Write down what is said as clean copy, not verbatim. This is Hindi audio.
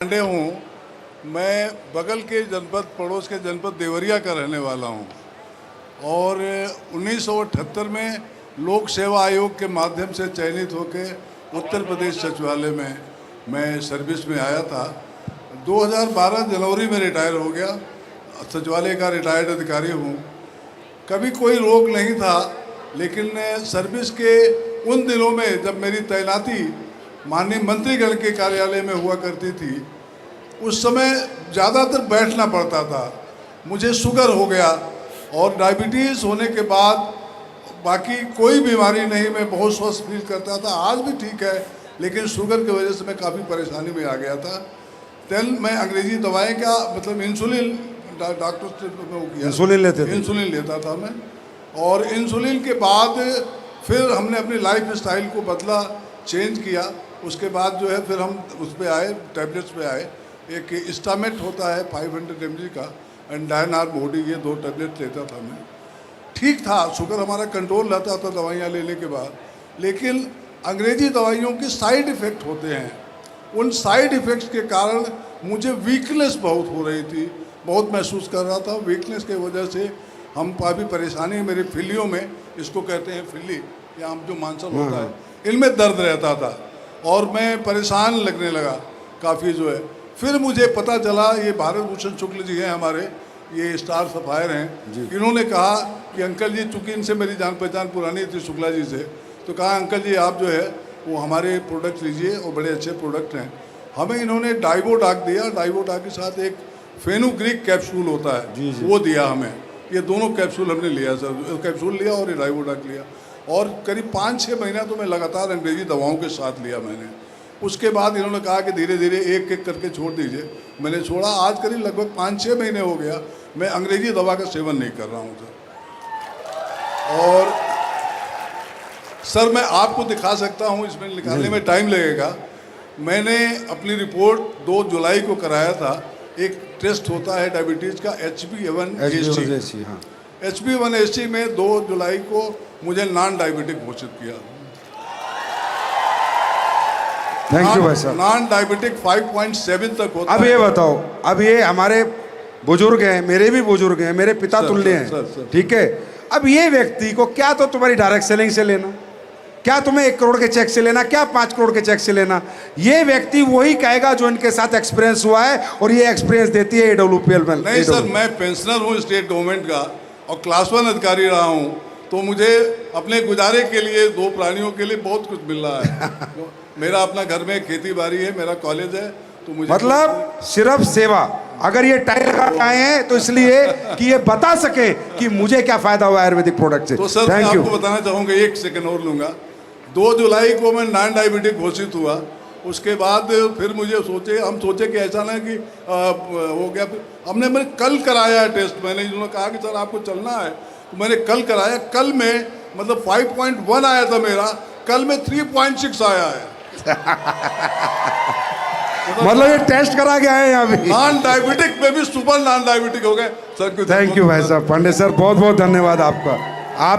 पांडे हूँ। मैं बगल के जनपद, पड़ोस के जनपद देवरिया का रहने वाला हूँ और 1978 में लोक सेवा आयोग के माध्यम से चयनित होकर उत्तर प्रदेश सचिवालय में मैं सर्विस में आया था। 2012 जनवरी में रिटायर हो गया। सचिवालय का रिटायर्ड अधिकारी हूँ। कभी कोई रोक नहीं था, लेकिन सर्विस के उन दिनों में जब मेरी तैनाती माननीय मंत्रीगण के कार्यालय में हुआ करती थी, उस समय ज़्यादातर बैठना पड़ता था। मुझे शुगर हो गया और डायबिटीज़ होने के बाद बाकी कोई बीमारी नहीं, मैं बहुत स्वस्थ फील करता था। आज भी ठीक है, लेकिन शुगर की वजह से मैं काफ़ी परेशानी में आ गया था। देन मैं अंग्रेजी दवाएं का मतलब इंसुलिन, डॉक्टर से वो किया, इंसुलिन लेता था मैं। और इंसुलिन के बाद फिर हमने अपनी लाइफ स्टाइल को बदला, चेंज किया। उसके बाद जो है फिर हम उस पर आए, टैबलेट्स पे आए। एक स्टामेट होता है 500 mg का, एंड डायनार मोडी, ये 2 टैबलेट लेता था मैं। ठीक था, शुगर हमारा कंट्रोल रहता था दवाइयाँ लेने के बाद। लेकिन अंग्रेजी दवाइयों के साइड इफ़ेक्ट होते हैं। उन साइड इफ़ेक्ट्स के कारण मुझे वीकनेस बहुत हो रही थी, बहुत महसूस कर रहा था। वीकनेस की वजह से हम काफ़ी परेशानी, मेरे फिलियों में, इसको कहते हैं फिली, या हम जो मांसल होता है, इनमें दर्द रहता था और मैं परेशान लगने लगा काफ़ी जो है। फिर मुझे पता चला, ये भारत भूषण शुक्ल जी हैं हमारे, ये स्टार सफायर हैं। इन्होंने कहा कि अंकल जी, चूँकि इनसे मेरी जान पहचान पुरानी थी शुक्ला जी से, तो कहा अंकल जी आप जो है वो हमारे प्रोडक्ट लीजिए और बड़े अच्छे प्रोडक्ट हैं। हमें इन्होंने डाइवोडाक दिया। डाइवोडाक के साथ एक फेनुग्रीक कैप्सूल होता है, वो दिया हमें। ये दोनों कैप्सूल हमने लिया सर, कैप्सूल लिया और ये डाइवोडाक लिया। और करीब 5-6 महीना तो मैं लगातार अंग्रेजी दवाओं के साथ लिया मैंने। उसके बाद इन्होंने कहा कि धीरे धीरे एक एक करके छोड़ दीजिए। मैंने छोड़ा। आज करीब लगभग 5-6 महीने हो गया मैं अंग्रेजी दवा का सेवन नहीं कर रहा हूँ सर। और सर मैं आपको दिखा सकता हूँ, इसमें निकालने में टाइम लगेगा। मैंने अपनी रिपोर्ट 2 जुलाई को कराया था। एक टेस्ट होता है डायबिटीज़ का, HbA1c। HbA1c में 2 जुलाई को मुझे नॉन डायबिटिक घोषित किया। थैंक यू भाई साहब। नॉन डायबिटिक 5.7 तक होता है। अब ये बताओ, अब ये हमारे बुजुर्ग हैं, मेरे भी बुजुर्ग हैं, मेरे पिता तुल्य हैं, ठीक है। अब ये व्यक्ति को क्या तो तुम्हारी डायरेक्ट सेलिंग से लेना, क्या तुम्हें 1 करोड़ के चेक से लेना, क्या 5 करोड़ के चेक से लेना। ये व्यक्ति वही कहेगा जो इनके साथ एक्सपीरियंस हुआ है, और ये एक्सपीरियंस देती है AWPL में। नहीं सर, मैं पेंशनर हूँ स्टेट गवर्नमेंट का और क्लास 1 अधिकारी रहा हूँ, तो मुझे अपने गुजारे के लिए 2 प्राणियों के लिए बहुत कुछ मिल रहा है। मेरा अपना घर में खेती बाड़ी है, मेरा कॉलेज है, तो मुझे मतलब सिर्फ सेवा। अगर ये टाइल लगा आए हैं तो इसलिए कि ये बता सके कि मुझे क्या फायदा हुआ आयुर्वेदिक प्रोडक्ट से। तो सर मैं आपको बताना चाहूँगा, 1 सेकंड और लूँगा। 2 जुलाई को मैं नॉन डायबिटिक घोषित हुआ। उसके बाद फिर हम सोचे कि ऐसा ना कि हो गया। मैं कल कराया टेस्ट। मैंने इन्होंने कहा कि सर आपको चलना है, तो मैंने कल कराया। कल में मतलब 5.1 आया था मेरा, कल में 3.6 आया है। मतलब ये टेस्ट करा के आए यहाँ पे। नॉन डायबिटिक में भी सुपर नॉन डायबिटिक हो गए सर। थैंक यू भाई साहब। पांडे सर बहुत बहुत धन्यवाद आपका। आप